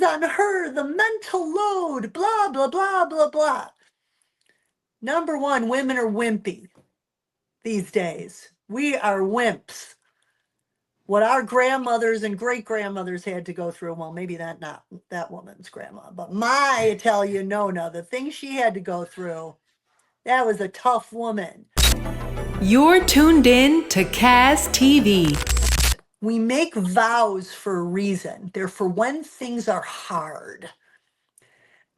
everything's on her, the mental load, blah, blah, blah, blah, blah. Number one, women are wimpy these days. We are wimps. What our grandmothers and great-grandmothers had to go through, well, maybe not that woman's grandma, but my Italian Nona, the things she had to go through, that was a tough woman. You're tuned in to Kaz TV. We make vows for a reason. They're for when things are hard.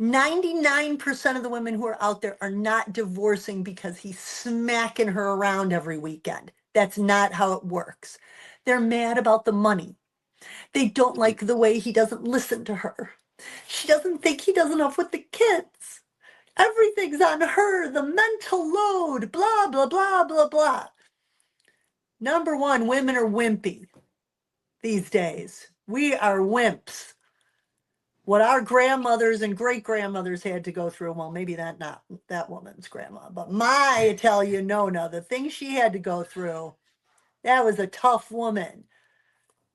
99% of the women who are out there are not divorcing because he's smacking her around every weekend. That's not how it works. They're mad about the money. They don't like the way he doesn't listen to her. She doesn't think he does enough with the kids. Everything's on her, the mental load, blah, blah, blah, blah, blah. Number one, women are wimpy these days. We are wimps. What our grandmothers and great-grandmothers had to go through, well, maybe not that woman's grandma, but my Italian Nona, the things she had to go through, that was a tough woman.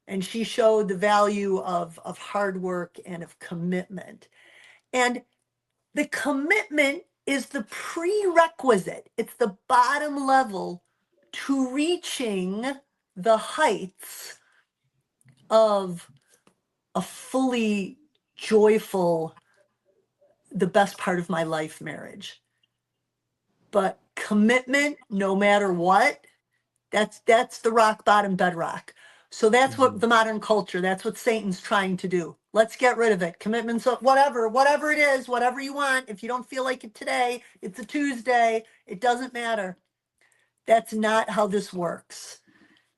And she showed the value of hard work and of commitment. And the commitment is the prerequisite. It's the bottom level to reaching the heights of a fully joyful, the best part of my life marriage. But commitment, no matter what, that's the rock bottom bedrock. So that's what the modern culture, that's what Satan's trying to do. Let's get rid of it. Commitments, whatever it is, whatever you want. If you don't feel like it today, it's a Tuesday, it doesn't matter. That's not how this works.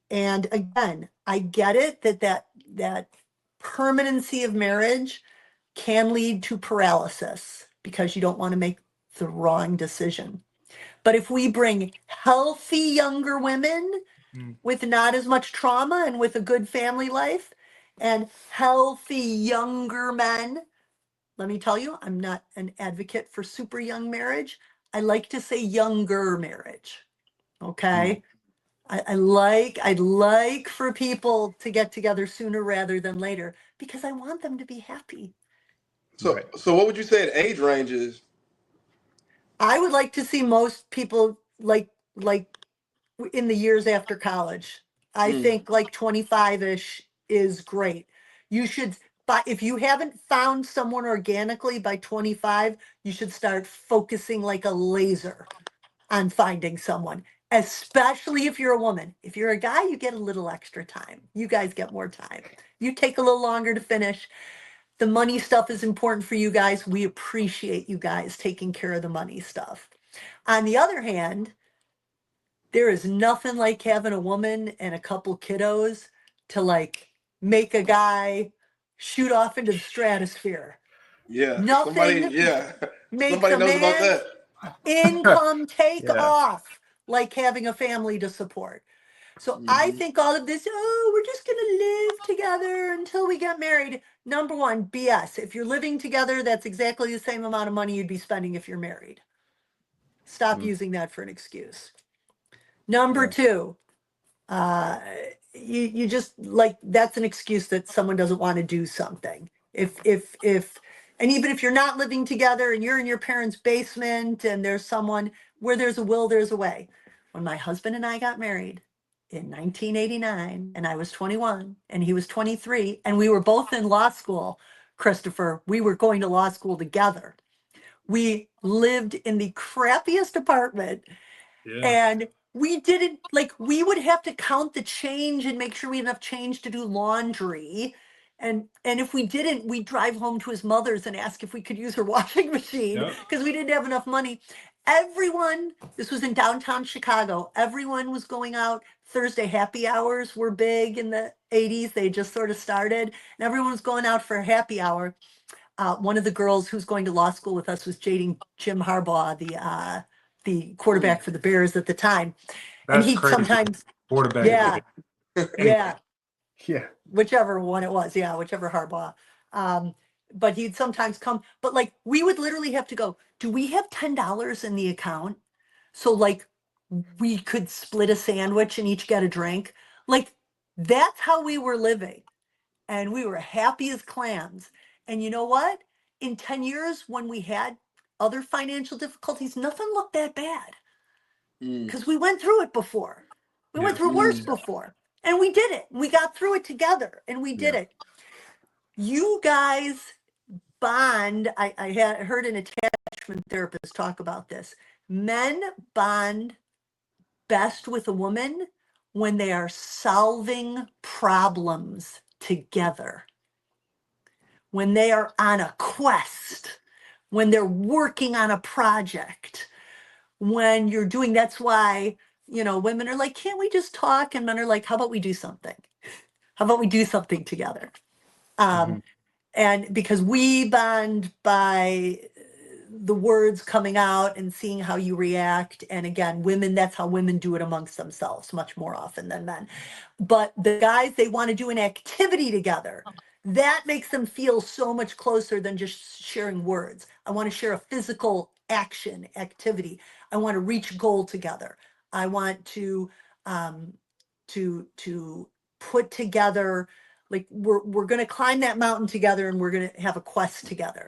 And again, I get it that permanency of marriage can lead to paralysis because you don't want to make the wrong decision. But if we bring healthy younger women with not as much trauma and with a good family life, and healthy younger men, let me tell you, I'm not an advocate for super young marriage. I like to say younger marriage. Okay. I'd like for people to get together sooner rather than later because I want them to be happy. So what would you say the age range is? I would like to see most people like in the years after college. I think like 25-ish is great. You should, but if you haven't found someone organically by 25, you should start focusing like a laser on finding someone, especially if you're a woman. If you're a guy, you get a little extra time. You guys get more time. You take a little longer to finish. The money stuff is important for you guys. We appreciate you guys taking care of the money stuff. On the other hand, there is nothing like having a woman and a couple kiddos to like make a guy shoot off into the stratosphere. Yeah. Nothing makes Somebody a knows about man's that. income take off like having a family to support. So I think all of this, we're just going to live together until we get married. Number one, BS. If you're living together, that's exactly the same amount of money you'd be spending if you're married. Stop using that for an excuse. Number two, you just like, that's an excuse that someone doesn't want to do something. And even if you're not living together and you're in your parents' basement and there's someone, where there's a will, there's a way. When my husband and I got married in 1989 and I was 21 and he was 23 and we were both in law school, Christopher, we were going to law school together. We lived in the crappiest apartment and we didn't, like, we would have to count the change and make sure we had enough change to do laundry. And if we didn't, we'd drive home to his mother's and ask if we could use her washing machine because we didn't have enough money. Everyone, this was in downtown Chicago, everyone was going out. Thursday happy hours were big in the 80s. They just sort of started and everyone was going out for a happy hour. One of the girls who's going to law school with us was dating Jim Harbaugh, the quarterback for the Bears at the time. That's and he'd crazy. Sometimes, Quarterback. yeah, Yeah. whichever one it was, whichever Harbaugh. But he'd sometimes come, but like we would literally have to go, do we have $10 in the account? So like we could split a sandwich and each get a drink. Like that's how we were living. And we were happy as clams. And you know what? In 10 years, when we had other financial difficulties, nothing looked that bad because we went through it before. We went through worse before, and we did it. We got through it together, and we did it. You guys bond. I had heard an attachment therapist talk about this. Men bond best with a woman when they are solving problems together, when they are on a quest, when they're working on a project, when you're doing, that's why, women are like, can't we just talk? And men are like, how about we do something? How about we do something together? And because we bond by the words coming out and seeing how you react. And again, women, that's how women do it amongst themselves much more often than men. But the guys, they want to do an activity together. That makes them feel so much closer than just sharing words. I want to share a physical action activity. I want to reach a goal together. I want to put together, like we're going to climb that mountain together and we're going to have a quest together.